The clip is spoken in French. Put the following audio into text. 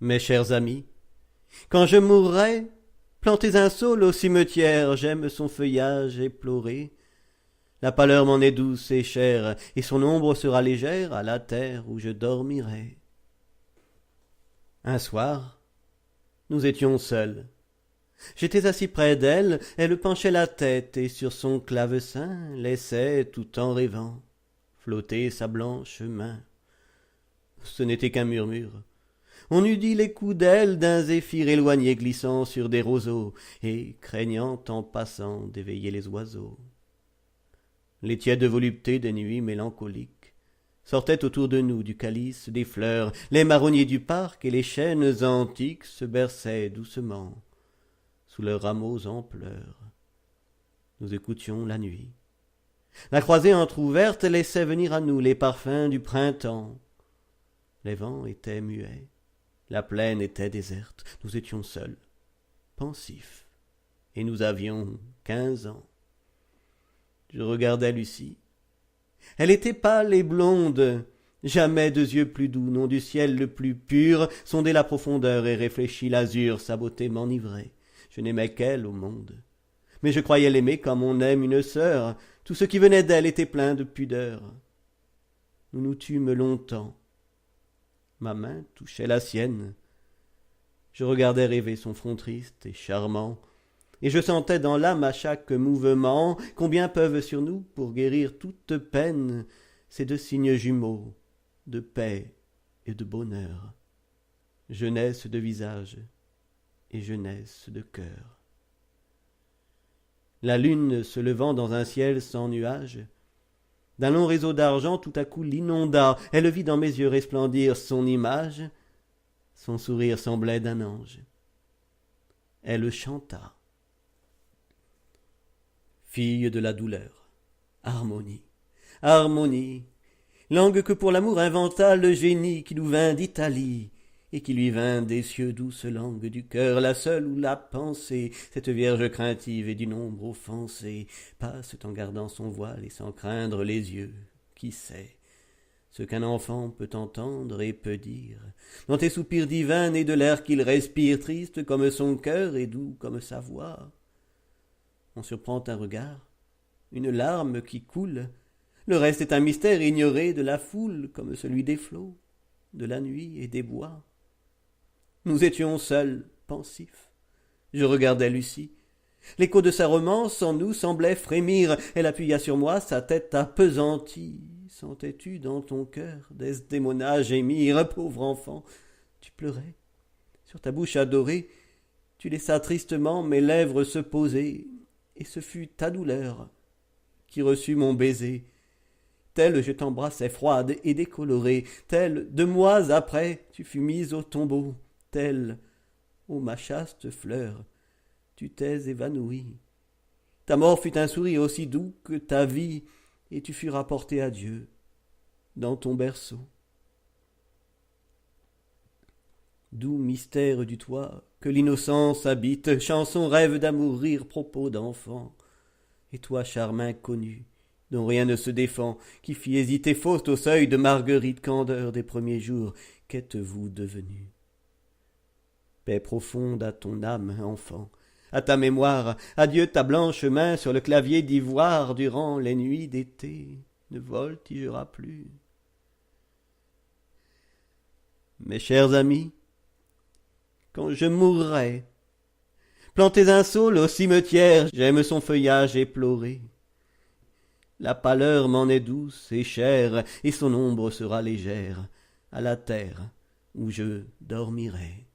Mes chers amis, quand je mourrai, plantez un saule au cimetière, j'aime son feuillage éploré. La pâleur m'en est douce et chère, et son ombre sera légère à la terre où je dormirai. Un soir, nous étions seuls. J'étais assis près d'elle, elle penchait la tête, et sur son clavecin laissait, tout en rêvant, flotter sa blanche main. Ce n'était qu'un murmure. On eût dit les coups d'ailes d'un zéphyr éloigné glissant sur des roseaux, et craignant en passant d'éveiller les oiseaux. Les tièdes voluptés des nuits mélancoliques sortaient autour de nous du calice des fleurs, les marronniers du parc et les chênes antiques se berçaient doucement sous leurs rameaux en pleurs. Nous écoutions la nuit. La croisée entr'ouverte laissait venir à nous les parfums du printemps. Les vents étaient muets, la plaine était déserte, nous étions seuls, pensifs, et nous avions 15 ans. Je regardais Lucie. Elle était pâle et blonde, jamais deux yeux plus doux, n'ont du ciel le plus pur, sondé la profondeur et réfléchi l'azur, sa beauté m'enivrait. Je n'aimais qu'elle au monde. Mais je croyais l'aimer comme on aime une sœur, tout ce qui venait d'elle était plein de pudeur. Nous nous tûmes longtemps. Ma main touchait la sienne. Je regardais rêver son front triste et charmant, et je sentais dans l'âme à chaque mouvement combien peuvent sur nous, pour guérir toute peine, ces deux signes jumeaux de paix et de bonheur, jeunesse de visage et jeunesse de cœur. La lune se levant dans un ciel sans nuages, d'un long réseau d'argent tout à coup l'inonda, elle vit dans mes yeux resplendir son image, son sourire semblait d'un ange. Elle chanta. Fille de la douleur, harmonie, harmonie, langue que pour l'amour inventa le génie qui nous vint d'Italie, et qui lui vint des cieux douce langue du cœur, la seule où la pensée, cette vierge craintive et d'une ombre offensée, passe en gardant son voile et sans craindre les yeux, qui sait ce qu'un enfant peut entendre et peut dire, dans tes soupirs divins nés de l'air qu'il respire, triste comme son cœur et doux comme sa voix. On surprend un regard, une larme qui coule, le reste est un mystère ignoré de la foule, comme celui des flots, de la nuit et des bois. Nous étions seuls, pensifs. Je regardais Lucie. L'écho de sa romance en nous semblait frémir. Elle appuya sur moi sa tête appesantie. Sentais-tu dans ton cœur Desdémona gémir, pauvre enfant? Tu pleurais. Sur ta bouche adorée, tu laissas tristement mes lèvres se poser, et ce fut ta douleur qui reçut mon baiser. Telle je t'embrassais froide et décolorée, telle, 2 mois après, tu fus mise au tombeau, telle, ô ma chaste fleur, tu t'es évanouie. Ta mort fut un sourire aussi doux que ta vie, et tu fus rapportée à Dieu dans ton berceau. Doux mystère du toit que l'innocence habite, chanson, rêve d'amour, rire, propos d'enfant. Et toi, charme inconnu, dont rien ne se défend, qui fit hésiter Faust au seuil de Marguerite, candeur des premiers jours, qu'êtes-vous devenu? Paix profonde à ton âme, enfant, à ta mémoire, adieu ta blanche main sur le clavier d'ivoire, durant les nuits d'été, ne voltigera plus. Mes chers amis, quand je mourrai, plantez un saule au cimetière, j'aime son feuillage éploré. La pâleur m'en est douce et chère, et son ombre sera légère à la terre où je dormirai.